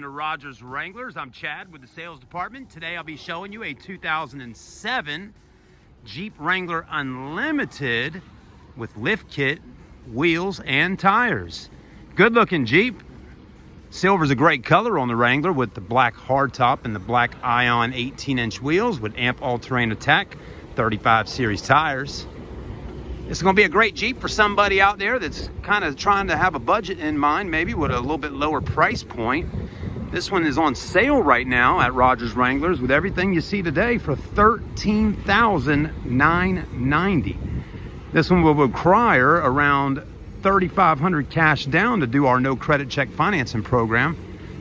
Welcome to Rodgers Wranglers. I'm Chad with the sales department. Today I'll be showing you a 2007 Jeep Wrangler Unlimited with lift kit, wheels, and tires. Good looking Jeep. Silver's a great color on the Wrangler with the black hardtop and the black Ion 18-inch wheels with AMP all-terrain attack 35 series tires. It's going to be a great Jeep for somebody out there that's kind of trying to have a budget in mind, maybe with a little bit lower price point. This one is on sale right now at Rodgers Wranglers with everything you see today for $13,990. This one will require around $3,500 cash down to do our no credit check financing program.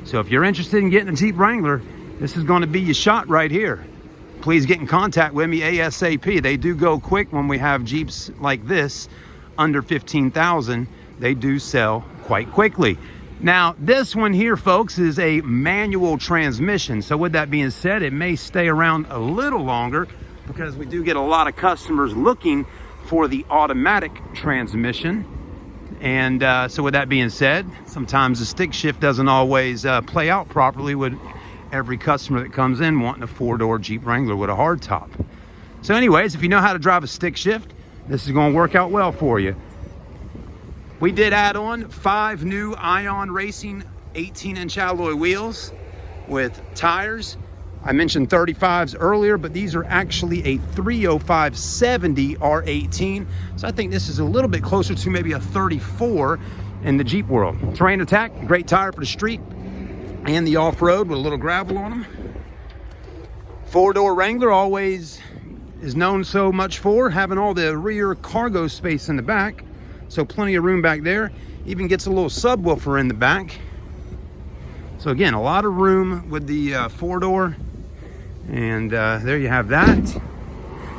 So if you're interested in getting a Jeep Wrangler, this is going to be your shot right here. Please get in contact with me ASAP. They do go quick when we have Jeeps like this under $15,000. They do sell quite quickly. Now, this one here, folks, is a manual transmission. So with that being said, it may stay around a little longer because we do get a lot of customers looking for the automatic transmission. And so with that being said, sometimes the stick shift doesn't always play out properly with every customer that comes in wanting a four-door Jeep Wrangler with a hardtop. So anyways, if you know how to drive a stick shift, this is going to work out well for you. We did add on 5 new Ion Racing 18-inch alloy wheels with tires. I mentioned 35s earlier, but these are actually a 305/70 R18. So I think this is a little bit closer to maybe a 34 in the Jeep world. Terrain attack, great tire for the street and the off-road with a little gravel on them. Four-door Wrangler always is known so much for having all the rear cargo space in the back. So plenty of room back there. Even gets a little subwoofer in the back. So again, a lot of room with the four-door. And there you have that.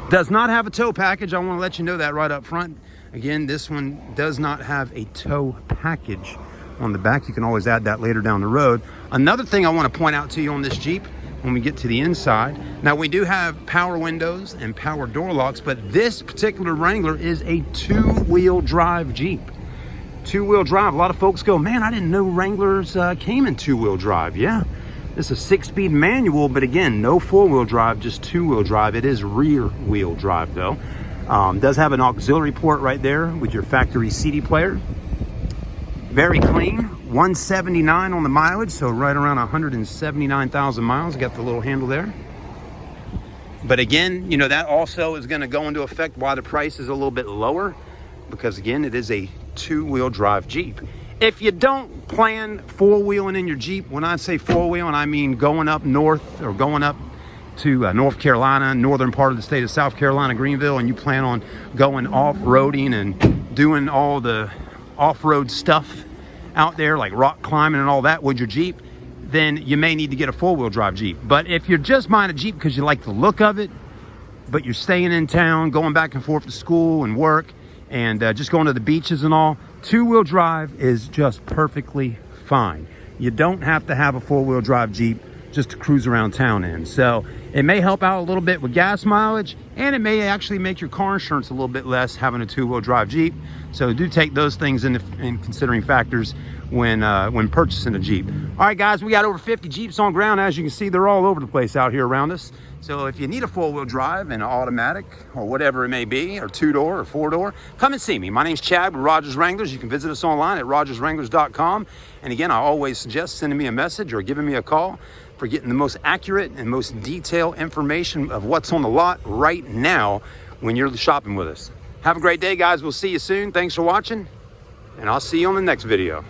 Does not have a tow package. I want to let you know that right up front. Again, this one does not have a tow package on the back. You can always add that later down the road. Another thing I want to point out to you on this Jeep when we get to the inside. Now, we do have power windows and power door locks, but this particular Wrangler is a two-wheel drive Jeep. Two-wheel drive. A lot of folks go, man, I didn't know Wranglers came in two-wheel drive. Yeah, this is a 6-speed manual, but again, no four-wheel drive, just two-wheel drive. It is rear-wheel drive, though. Does have an auxiliary port right there with your factory CD player. Very clean. 179 on the mileage, so right around 179,000 miles. Got the little handle there. But again, you know, that also is going to go into effect why the price is a little bit lower, because again, it is a two-wheel drive Jeep. If you don't plan four-wheeling in your Jeep, when I say four-wheeling, I mean going up north or going up to North Carolina, northern part of the state of South Carolina, Greenville, and you plan on going off-roading and doing all the off-road stuff out there like rock climbing and all that with your Jeep, then you may need to get a four-wheel drive Jeep. But if you're just buying a Jeep because you like the look of it, but you're staying in town, going back and forth to school and work, and just going to the beaches and all, two-wheel drive is just perfectly fine. You don't have to have a four-wheel drive Jeep just to cruise around town in. So it may help out a little bit with gas mileage, and it may actually make your car insurance a little bit less having a two-wheel drive Jeep. So do take those things in considering factors when purchasing a Jeep. All right, guys, we got over 50 Jeeps on ground. As you can see, they're all over the place out here around us. So if you need a four-wheel drive and an automatic or whatever it may be, or two-door or four-door, come and see me. My name's Chad with Rodgers Wranglers. You can visit us online at rodgerswranglers.com. And again, I always suggest sending me a message or giving me a call for getting the most accurate and most detailed information of what's on the lot right now when you're shopping with us. Have a great day, guys. We'll see you soon. Thanks for watching, and I'll see you on the next video.